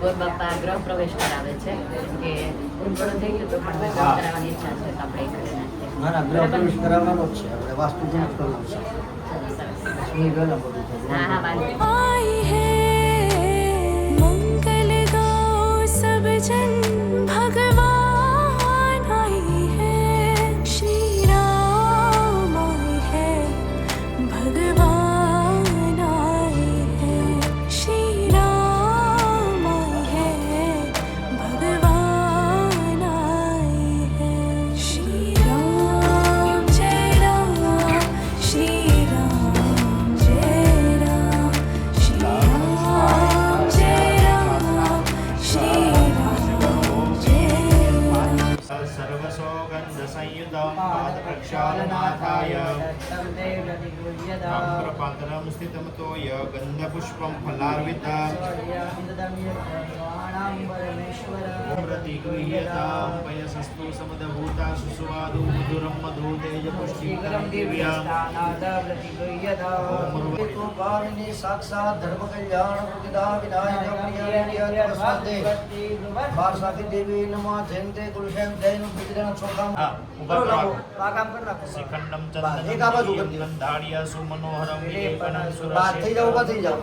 ગોર બાપા ગ્રહ પ્રવેશ કરાવે છે કે થોડું થઈ ગયું તો પણ ગ્રહ કરાવવાની ઈચ્છા છે તો આપણે કરી નાખીએ. ના ગ્રહ પ્રવેશ કરાવવાનો જ છે આપણે વાસ્તુ પણ કરવું છે. હા હા વાંધો मंगल गो सब जन भगवान आई है श्री राम आई है भगवान आए हैं श्री राम आए हैं भगवान आए हैं श्री राम जय राम श्री राम जय राम श्री राम जय राम श्री राम जय राम सर्वसौगन्ध संयुतं पादप्रक्षालनाथाय ताम्रपात्रं स्थितं तोय गन्धपुष्पं फलार्वितं प्रतिगृह्यतां पयसस्तु समदभूता सुस्वादु मधुरं मधु तेजपुष्टिकरं दिव्यम् साक्षात धर्म कल्याण प्रतिदा विनायक वारसाकी देवी नमः जयंते कुलशेम जैन विजयन सोखम काम कर रखो श्रीखंडं एक आवाज होगी चंदनं धार्य सुमनोहरं विलेपनं बात થઈ જાવ ઉભા થઈ જાવ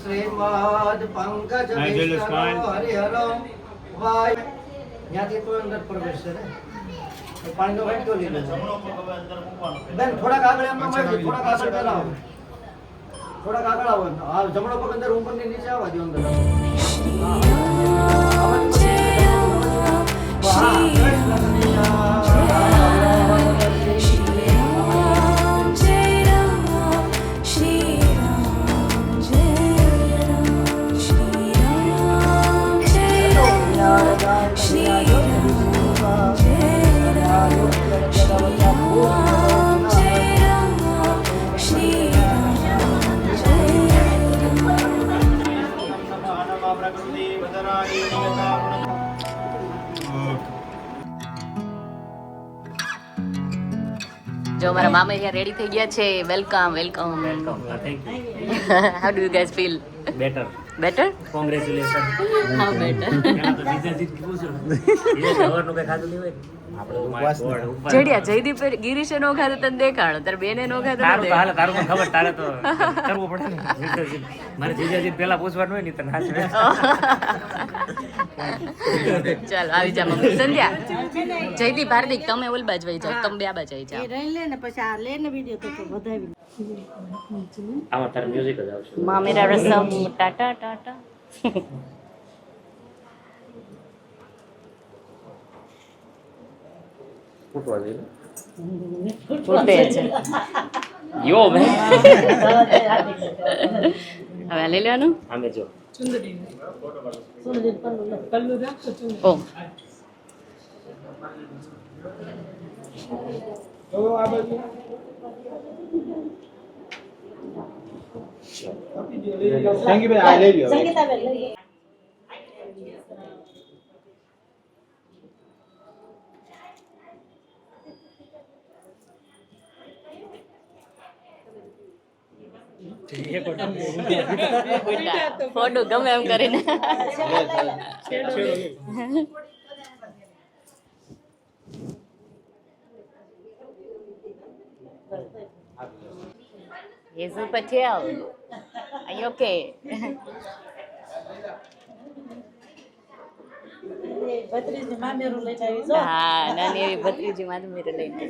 શ્રીમદ પંકજ હરિહરો વાય ત્યાંથી તો અંદર પ્રવેશ છે ને પાણીનો વાઇટ તો લીધો બેન થોડાક આગળ એમ મળે થોડાક આગળ પેલા આવો થોડાક આગળ આવો આ જમણો પગ અંદર ઉપરની નીચે આવવા દો અંદર જો મારા મામા અહીંયા રેડી થઈ ગયા છે. Welcome welcome. Thank you. How do you guys feel? Better. Better? Congratulations. હા બેટર. પેલા તો જીજાજી જ કીધું છે. એ સવારનું કઈ ખાધું નહીં હોય ને? આપણે તો my God, ઉપર. જેડિયા જયદીપ ગિરીશે નો ખાધું તને દેખાડો, તાર બેને નો ખાધું તારું તો હાલે, તારું મને ખબર, તારે તો કરવું પડે ને. જીજાજી મારે જીજાજી પેલા પૂછવાનું હોય ને તને હાથ ચાલ આવી જા મમ્મી. સંધ્યા જયદીપ હાર્દિક તમે ઓલ બાજુ વઈ જાઓ, તમે બે બાજુ વઈ જાઓ. આમાં તારે મ્યુઝિક જ આવશે. માં મેરા રસમ ટાટા ટાટા. ફૂટવા જોઈએ. ફૂટે છે. યો મેં હવે આ લઈ લેવાનું. આમે જો ઓ થેન્ક યુ ભાઈ આઈ લઈ લ્યો ફોટો ગમે એમ કરીને. Jesus Patel, are you okay? હા નાની એવી ભત્રીજી મામેરો લઈને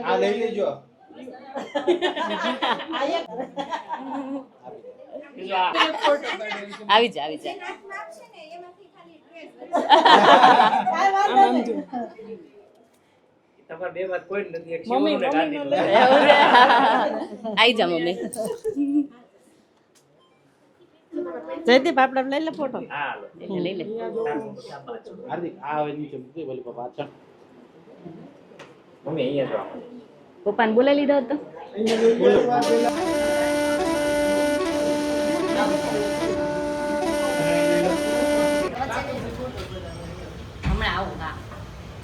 આ લઈ લેજો આવી જા આવી જા. તમારે બે વાત કોઈ નથી. એક શિવને ગાડી આવી જા મમ્મી. જયદીપ આપણે લઈ લે ફોટો. હા લઈ લે. હાર્દિક આ હવે નીચે મૂકી બોલી પપ્પા પાછળ મમ્મી અહીંયા જો પપ્પાને બોલાવી લીધો હતો. હમણાં આવું. હા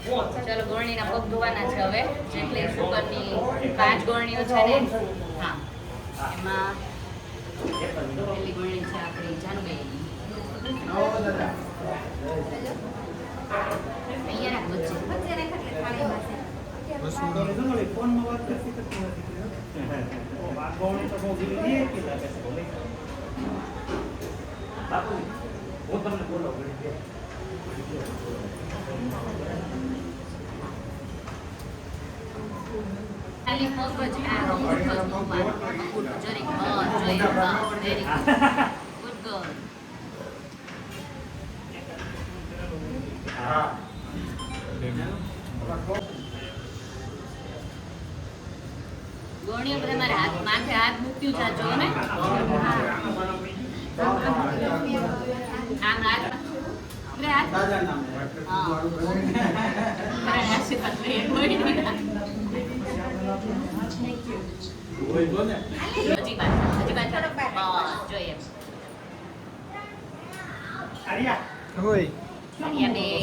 ચલો ગોળણીના પગ ધોવાના છે હવે. જેટલી શુગરની 5 ગોળણીઓ છે ને, હા, એમાં પહેલી ગોળણી છે આપણી જાનુભાઈની. અહીંયા રાખ વચ્ચે. બાપુ હું તમને બોલો ખાલી પગ જ આ પગ ધોવાનો. જરીક જોઈએ. Very good girl. ગોળણીઓ બધા મારા હાથ માથે હાથ મૂક્યું જાજો ને. આમ હાથ લે હાથ. હા. આશીર્વાદ લઈએ ગોળણીના. હજી બાદ બસ જોઈએ. આર્યા બે.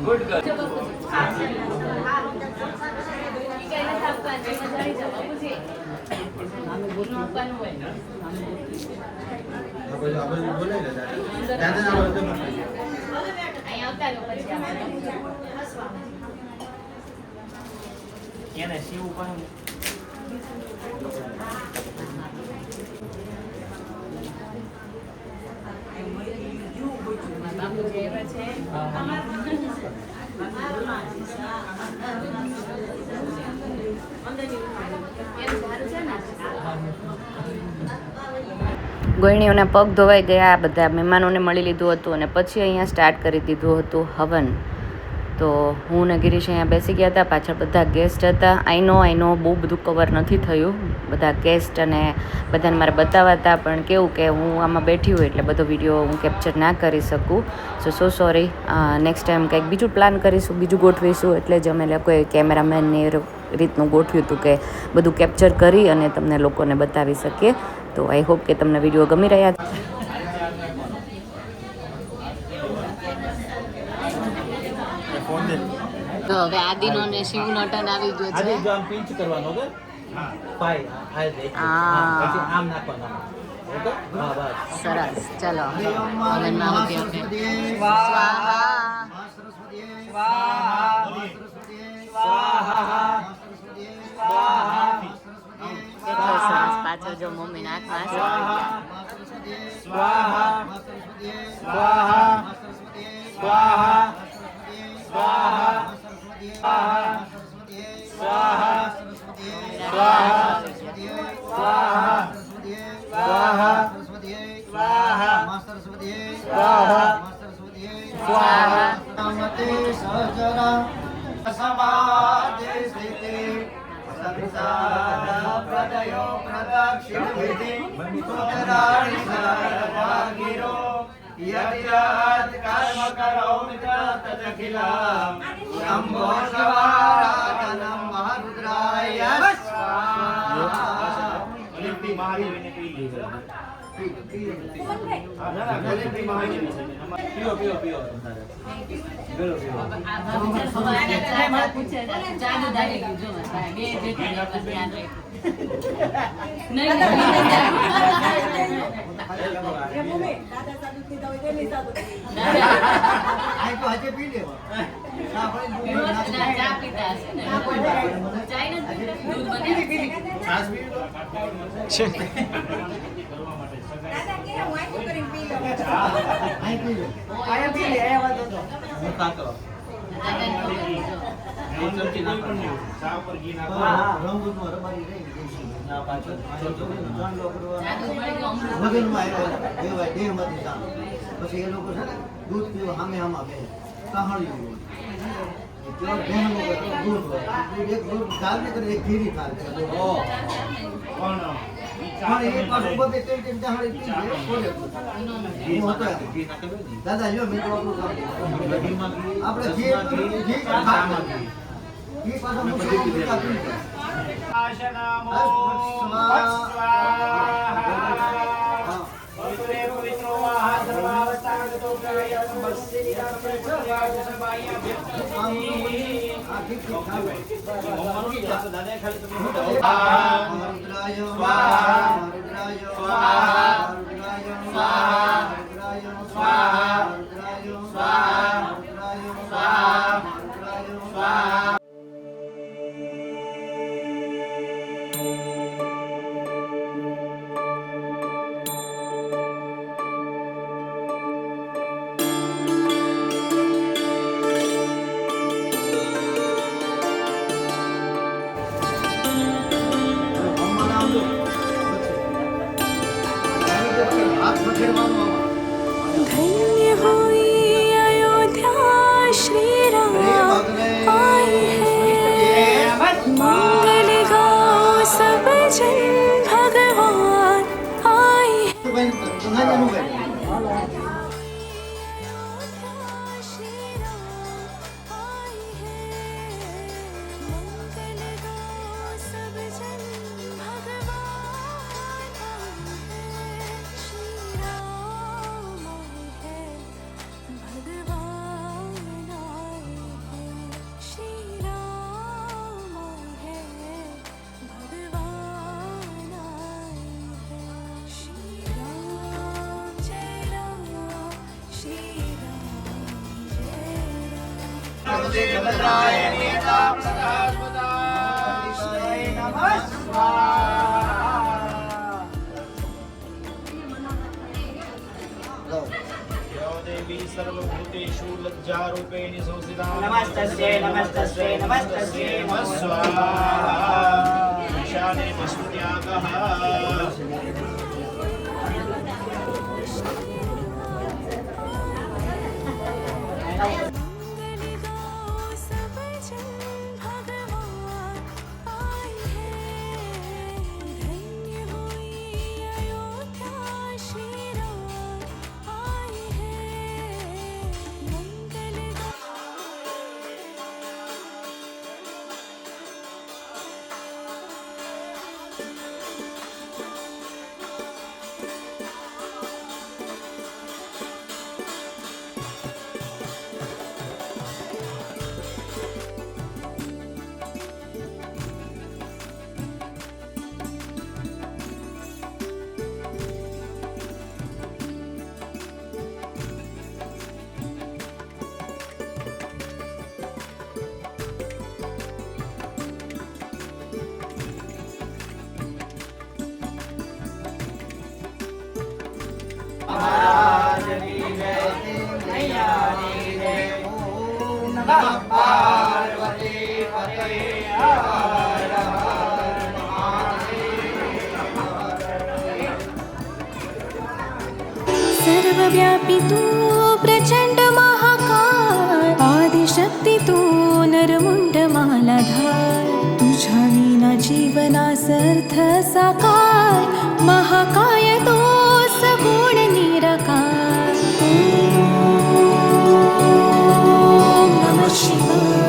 ગુડ ગર્લ એને શિવ ઉપર બાપુ જે એવા છે ગોળણીઓના પગ ધોવાઈ ગયા. બધા મહેમાનોને મળી લીધું હતું અને પછી અહીંયા સ્ટાર્ટ કરી દીધું હતું હવન. તો હું ને ગિરીશ અહીંયા બેસી ગયા હતા. પાછળ બધા ગેસ્ટ હતા. આઈ નો બહુ બધું કવર નથી થયું. બધા ગેસ્ટ અને બધાને મારે બતાવવા હતા, પણ કેવું કે હું આમાં બેઠી હોય એટલે બધો વિડીયો હું કેપ્ચર ના કરી શકું. સો સોરી. નેક્સ્ટ ટાઈમ કંઈક બીજું પ્લાન કરીશું, બીજું ગોઠવીશું. એટલે જ અમે લોકોએ કેમેરામેનની રીતનું ગોઠવ્યું હતું કે બધું કેપ્ચર કરી અને તમને લોકોને બતાવી શકીએ. તો આઈ હોપ કે તમને વિડીયો ગમી રહ્યા છે. તો હવે આદિનો ને શિવનો ટર્ન આવી ગયો છે. જો આમ પિંચ કરવાનો કે ફાઈ આ દે હા. પછી આમ નાખવાનો ઓકે હા બસ સરસ. ચલો હવનમાં હોતી આપણે સ્વાહા કેટલો સરસ. પાછળ જો મમ્મી નાખવા પછી એ લોકો છે ને દૂધ પીવા સામે આમાં બે કહાણ્યું દૂધ એક દૂધ ચાલ ને એક ખીરી ચાલ પણ એ પાછું બધે તેલ જહાડી પી જાય કોને હું હતો દાદા જો મેં તો આપણું કામ આપણે જે પાછા મુશ્કેલી આપી આશનામો પવિત્રે પવિત્રો વાહ સર્વાવસ્થાગતો પ્રયાસ બસ્સેનિકા પ્રયાસ સબાયા દાદા ખાલી તમે રૂદ્રાય સ્વાહા રૂદ્રાય સ્વાહા રૂદ્રાય સ્વાહા રૂદ્રાય સ્વાહા રૂદ્રાય સ્વાહા રૂદ્રાય સ્વાહા રૂદ્રાય સ્વાહા धन्य हुई अयोध्या श्री राम आए हैं मंगल गाओ सब जन भगवान आए हैं श्री राम आए हैं मंगल गाओ सब जन भगवान आए हैं श्री राम आए हैं भगवान आए हैं श्री राम आए हैं भगवान आए हैं श्री राम जय राम श्री राम जय राम देवी सर्वभूतेषु लज्जारूपेण संस्थिता नमस्तस्यै नमस्तस्यै नमस्तस्यै नमः स्वाहा ईशाने पशुत्यागः मंगल गाओ सब जन भगवान आए हैं धन्य हुई अयोध्या श्री राम आए हैं मंगल सर्वव्यापी तू प्रचंड महाकाय आदिशक्ती तू नरमुंड मालाधार तुझ्या विना जीवनास अर्थ साकार महाकाय तो सगुण निराकार ओम नमः शिवाय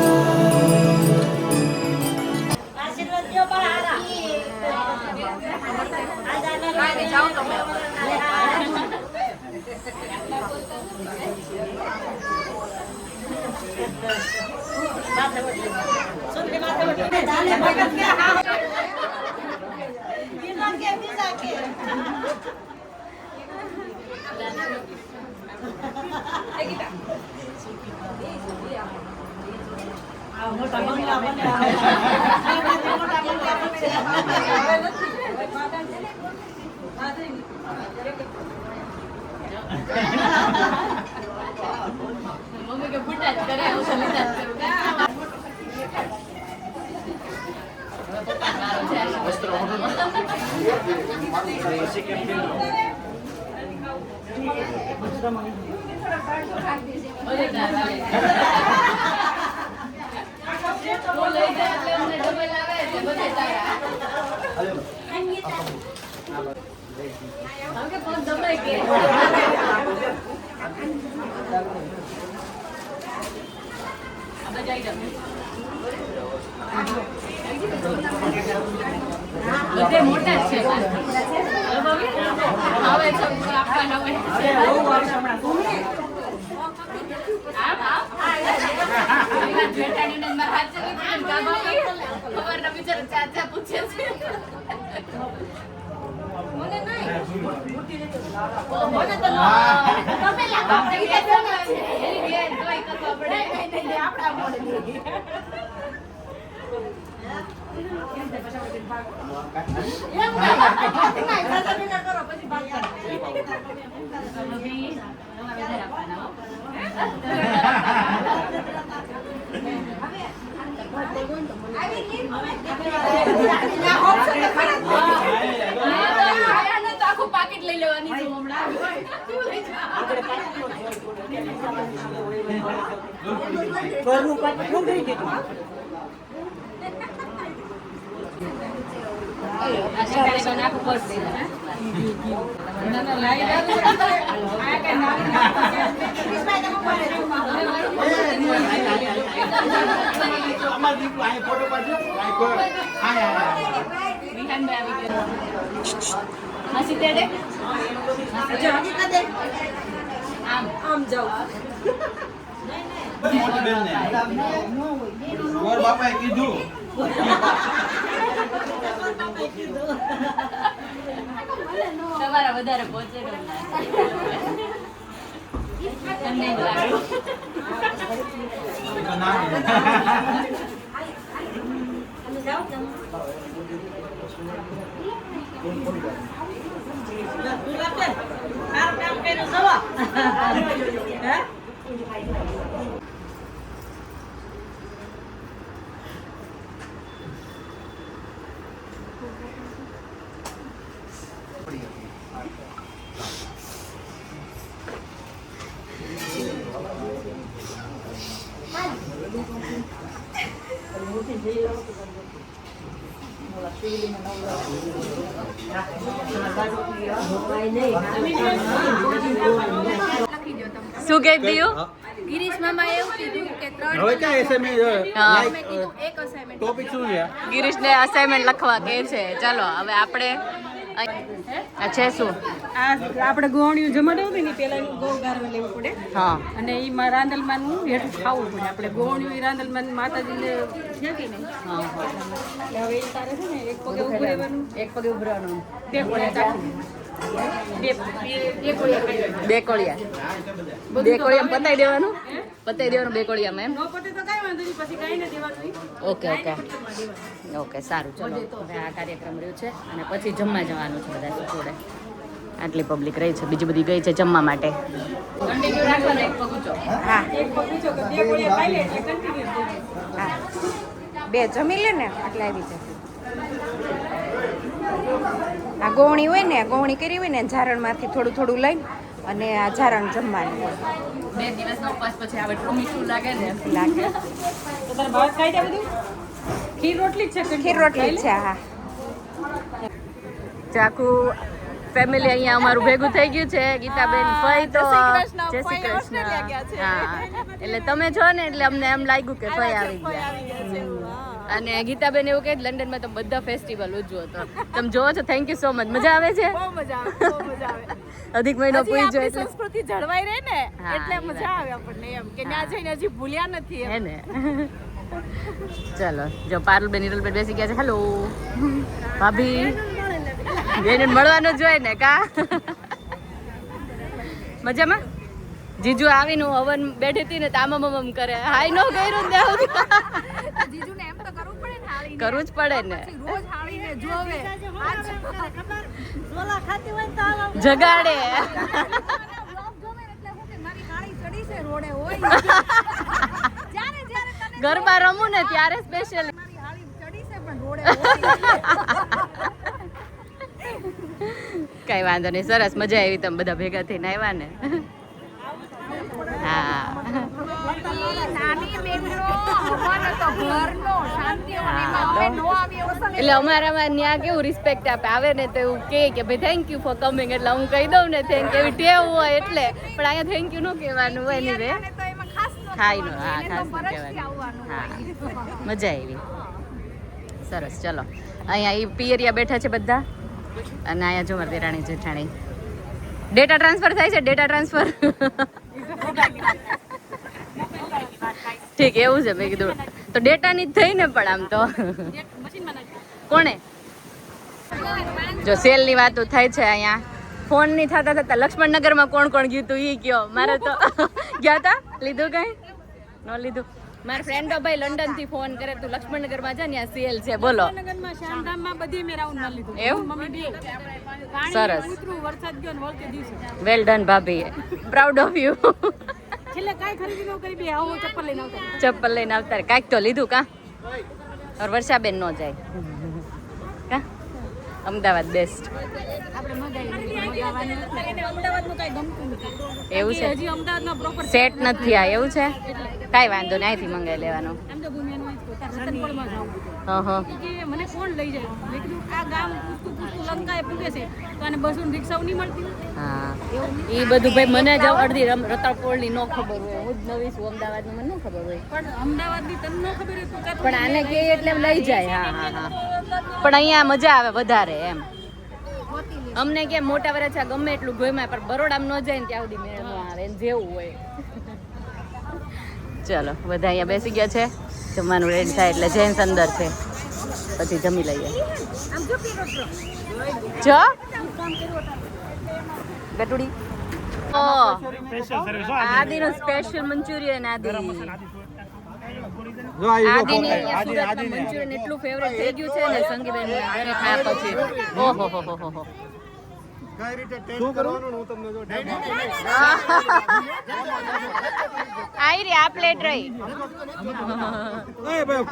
બધે મોટા જ છે હવે આપવાના હોય જેઠાણીને મારા હાથ ચલી ખબર ના બિચારા ચાચા પૂછે છે મને નહીં મને તો તમે લાગો આપણે કે છે એની બેન તોય કતો પડે નહીં આપડા મોડે આખું પાકીટ લઈ લેવાની છું હમણાં આમ જાઓ બાપાએ કીધું તમારા વધારે પહોંચે શું કહી દીધું ગિરીશ મામા એવું કીધું કે હવે ક્યાં એસએમએ એક અસાઇનમેન્ટ ટોપિક શું છે? ગિરીશને અસાઇનમેન્ટ લખવા કે છે ચાલો હવે આપણે છે શું આ આપણે ગોળીઓ જમાડવું હોય ને પેલા એનું ગોળ ગારવા લેવું પડે હા અને એમાં રાંદલમાનું હેઠું ખાવું પડે આપણે ગોળીઓ રાંદલમાન માતાજીને છે કે નહીં એટલે હવે એ તારે છે ને એક પગે ઉભું રહેવાનું એક પગે ઉભું રહેવાનું બે કોળિયા ચાખી બે કોળિયા પતાઈ દેવાનું બે કોળિયામાં એમ નો પતે તો કાંઈ વાંધો નહીં પછી કાંઈ નથી દેવાનું ઓકે ઓકે સારું ચલો હવે આ કાર્યક્રમ રહ્યો છે અને પછી જમવા જવાનું છે બધા જોડે આટલી પબ્લિક રહી છે બીજી બધી ગઈ છે જમવા માટે કન્ટિન્યુ રાખવાનો એક પગ ઊંચો હા એક પગ ઊંચો કે બે કોળિયા ખાઈ લે એટલે કન્ટિન્યુ હા બે જમી લે ને એટલે આવી જશે આ ગોવણી હોય ને ગોવણી કરી હોય ને ઝારણમાંથી થોડું થોડું લઈને અને આ ઝારણ જમવાનું 2 દિવસનો ઉપવાસ પછી આવે એટલું મીઠું લાગે ને લાગે તો તારે ભાત ખાઈ જાય બધું ખીર રોટલી જ છે ખીર રોટલી જ છે હા આખું ફેમિલી અહીંયા અમારું ભેગું થઈ ગયું છે ગીતાબેન ફઈ તો જય શ્રી કૃષ્ણ હા એટલે તમે છો ને એટલે અમને એમ લાગ્યું કે ફઈ આવી ગયા અને ગીતાબેન એવું કે લંડનમાં તો બધા ફેસ્ટિવલ ઉજવો તો તમે જોવો છો થેન્ક યુ સો મચ મજા આવે છે બહુ મજા આવે અધિક મહિનો પૂરી જો એટલે સંસ્કૃતિ જળવાઈ રહે ને હા, એટલે એ મજા આવે આપણને એમ કે ત્યાં જઈને હજી ભૂલ્યા નથી હે ને ચલો જો પારુલબેન નિરુલબેન બેસી ગયા છે હેલો ભાભી એને મળવાનું જ હોય ને કા મજામાં જીજુ આવીને હું હવન બેઠી હતી ને તામમ કરે હાઈ નો કર્યું ને જીજુને એમ તો કરવું પડે ને હાળી કરવું જ પડે ને રોજ હાળીને જોવે ઝોલા ખાતી હોય તો આવો જગાડે બ્લોગ જોવે એટલે હું કે મારી હાળી ચડી છે રોડે હોય જ્યારે જ્યારે તને ગરબા રમું ને ત્યારે સ્પેશિયલ મારી હાળી ચડી છે પણ રોડે હોય કઈ વાંધો નહીં સરસ મજા આવી તમે બધા ભેગા થઈને આવ્યા ને હા નાની બેનનો હવાનો તો ઘરનો શાંતિઓમાં અમે નો આવી એવો સંગ એટલે અમારામાં ત્યાં કેવું રિસ્પેક્ટ આપે, આવે ને તો એવું કે ભાઈ થેન્ક યુ ફોર કમિંગ, એટલે હું કહી દઉં ને થેન્ક યુ, એવી ટેવ હોય એટલે. પણ અહીંયા થેન્ક યુ ન કહેવાનું હોય એની વે તો એમાં ખાસ નો ખાઈ નો, હા એને તો ખાસ ફરજથી કહેવાનું. આવવાનું હા હોય. મજા આવી, સરસ. ચલો અહીંયા એ પિયરિયા બેઠા છે બધા, અને અહીંયા જો મારી દેરાણી જેઠાણી ડેટા ટ્રાન્સફર થાય છે, ડેટા ટ્રાન્સફર. ઠીક, એવું છે. મેં કીધું તો ડેટાની જ થઈ ને, પણ આમ તો કોણે જો સેલની વાતો થાય છે અહીંયા. ફોન ની થતા થતા લક્ષ્મણનગરમાં કોણ કોણ ગયું તું ઈ કયો. મારે તો ગયા તા, લીધું કઈ ન લીધું. મારા ફ્રેન્ડો ભાઈ લંડન થી ફોન કરે, તું લક્ષ્મણનગરમાં જા, ત્યાં સેલ છે. બોલો નગરમાં શામધામમાં બધી મેં રાઉન્ડ મારી લીધું. એવું? મમ્મી બે પાણી સરસ. ઉતરું, વરસાદ ગયો ને વળતે દિવસે વેલ ડન ભાભી, પ્રાઉડ ઓફ યુ. છેલ્લે કાંઈ ખરીદી ન કરી, બે આવો ચપ્પલ લઈને આવતા. ચપ્પલ લઈને આવતા રહે. કાંઈક તો લીધું કા? ઓર વર્ષાબેન નો જાય કા? અમદાવાદ બેસ્ટ. આપણે મગાવવાની નથી. અમદાવાદનું કાંઈ ગમતું નથી. એવું છે? હજી અમદાવાદમાં પ્રોપર સેટ નથી આ, એવું છે? કાંઈ વાંધો નહીં, અહીંથી મંગાવી લેવાનું. એમ તો ભૂમિયાનું જ કહું, તાર રતનપોળમાં જાઉં. હા કે મને કોણ લઈ જાય? મેં કીધું આ ગામ પૂછતું લંકાએ પૂગે છે, તો આને બસોની રિક્ષાઓ નહીં મળતી. હા, એ બધું ભાઈ મને જ અડધી રતાળપોળની ન ખબર હોય. હું જ નવી છું અમદાવાદની, મને ન ખબર હોય. પણ અમદાવાદની તને ન ખબર હોય, તું કાં પણ આને કે એટલે એમ લઈ જાય. હા હા હા, પણ અહીંયા મજા આવે વધારે એમ. અમને કેમ મોટા વરછા ગમે એટલું ગોયમાં, પણ બરોડામાં ન જાય ને ત્યાં સુધી મેળ ન આવે, એને જેવું હોય. ચલો બધા અહીંયા બેસી ગયા છે, જમવાનું રેડી થાય એટલે જેન્ટ્સ અંદર છે, પછી જમી લઈએ. જો ગટુડી આદિનું સ્પેશિયલ મંચુરિયન. આદિની મંચુરિયન એટલું ફેવરેટ થઈ ગયું છે ને સંગીબેન ઘરે ખાયા પછી. ઓહો હો હો હો. આઈ રે આ પ્લેટ રહી.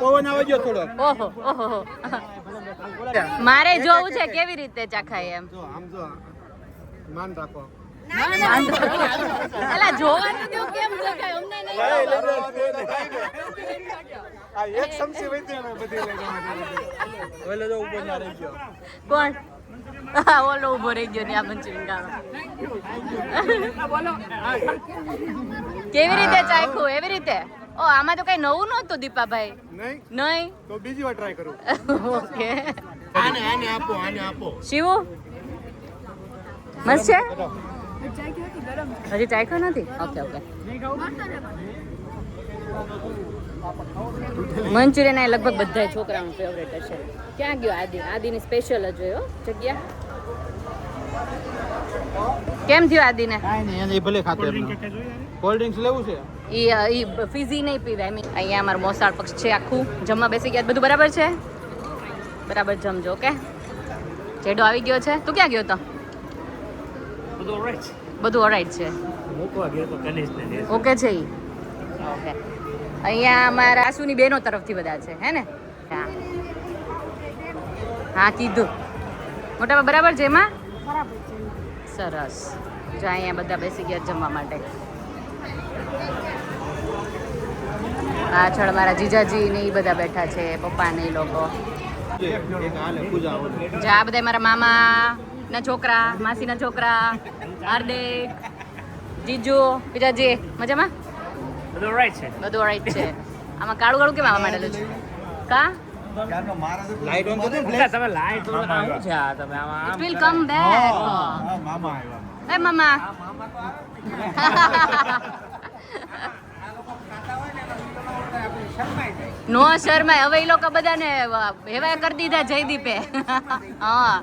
પવન આવી ગયો થોડો. ઓહો ઓહો. મારે જોવું છે કેવી રીતે ચાખાય એમ. આમ જો માન રાખો. એલા જોવાનું તો કેમ ચાખાય અમને નહીં. આ એક સમસી વૈતી ને બધી લઈ જવા. ઓલો જો ઉપર ના રહી ગયો. કોણ? ઓલો ઉભો રહી ગયો ને આ મંચુરિયન ખાવા. કેવી રીતે ચાખ્યું? એવી રીતે? ઓ આમાં તો કઈ નવું નહોતું દીપાભાઈ. નહીં તો બીજી વાર ટ્રાય કરું. ઓકે. આને આપો, આને આપો. શિવું મસ્ત છે? હજી ચાખ્યો નથી? Okay okay. મંચુરિયન આ લગભગ બધા છોકરાનું ફેવરેટ હશે. ક્યાં ગયો આદિ? આદિની સ્પેશિયલ જ હોય જગ્યા. કેમ થયું આદિને? કાઈ નહીં, એને ભલે ખાતો એમ. કોલ્ડ ડ્રિંક્સ લેવું છે? ઈ ફીઝી નહીં પીવાય. અહીંયા અમારું મોસાળ પક્ષ છે આખું. જમવા બેસી ગયા. બધું બરાબર છે? બરાબર જમજો. ઓકે. જેડો આવી ગયો છે. તું ક્યાં ગયો તો? બધું ઓરાઈટ છે. ઓકે છે ઈ. ઓકે. અહીંયા અમારા આસુની બહેનો તરફથી બધા છે, હે ને? હા હા કીધું. મોટામાં બરાબર છે એમાં? સરસ. જો અહીંયા બધા બેસી ગયા જમવા માટે. પાછળ મારા જીજાજી ને એ બધા બેઠા છે, પપ્પા ને એ લોકો. આ બધા મારા મામા ના છોકરા, માસી ના છોકરા, હાર્દિક, જીજુ, બીજાજી મજામાં? બધું ઓરાઈટ છે. આમાં કાળું કાળું કેમ આવવા માંડેલું છે? કા લાઈટ ઓન કરી દે. તમે લાઈટ ઓન આવું છે આ તમે આમાં ઇટ વિલ કમ બેક. મામા આવ્યા. એ મામા નો શર્માય. હવે એ લોકો બધાને હેવાય કરી દીધા જયદીપે. હા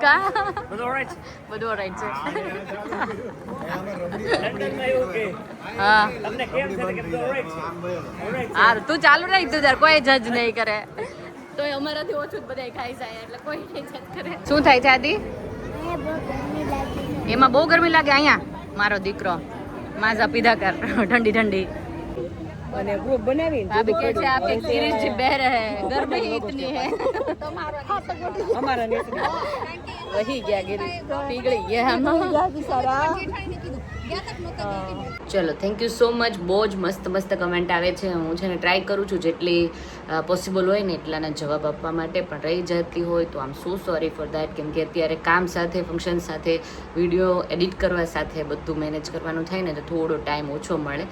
કા બધું ઓરાઈટ છે. હા હા તું ચાલુ રહી તું તાર કોઈ જજ નહીં કરે. તો અમારાથી ઓછું જ બધા ખાઈ જાય એટલે કોઈ નહીં જજ કરે. શું થાય છે આદિ? એમાં બહુ ગરમી લાગે. અહીંયા મારો દીકરો માઝા પીધા કર ઠંડી ઠંડી. અને ગ્રુપ બનાવી ભાભી કહે છે આપ એક सीरीज जी बह रहे हैं गर्मी ही इतनी है हमारा नहीं वही गया गिरी पिघल गया हम ગયા તક નહોતા ગયા કે ચલો થેન્ક યુ સો મચ. બહુ જ મસ્ત મસ્ત કમેન્ટ આવે છે. હું છે ને ટ્રાય કરું છું જેટલી પોસિબલ હોય ને એટલાના જવાબ આપવા માટે, પણ રહી જતી હોય તો આમ સો સોરી ફોર દેટ, કેમ કે અત્યારે કામ સાથે, ફંક્શન સાથે, વિડીયો એડિટ કરવા સાથે બધું મેનેજ કરવાનું થાય ને તો થોડો ટાઈમ ઓછો મળે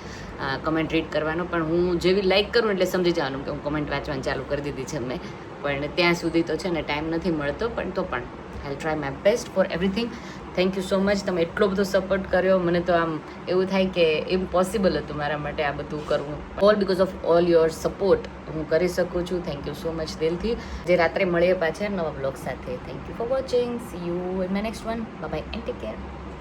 કમેન્ટ રીડ કરવાનો. પણ હું જેવી લાઈક કરું એટલે સમજી જવાનું કે હું કમેન્ટ વાંચવાનું ચાલુ કરી દીધી છે મેં, પણ ત્યાં સુધી તો છે ને ટાઈમ નથી મળતો. પણ તો પણ આઈ try my best for everything. Thank you so much. તમે એટલો બધો સપોર્ટ કર્યો, મને તો આમ એવું થાય કે ઇમ્પોસિબલ હતું મારા માટે આ બધું કરવું. All because of all your support હું કરી શકું છું. થેન્ક યુ સો મચ દિલથી. જે રાત્રે મળીએ પાછા નવા બ્લોગ સાથે. Thank you for watching. C you in my next one. Bye bye and take care.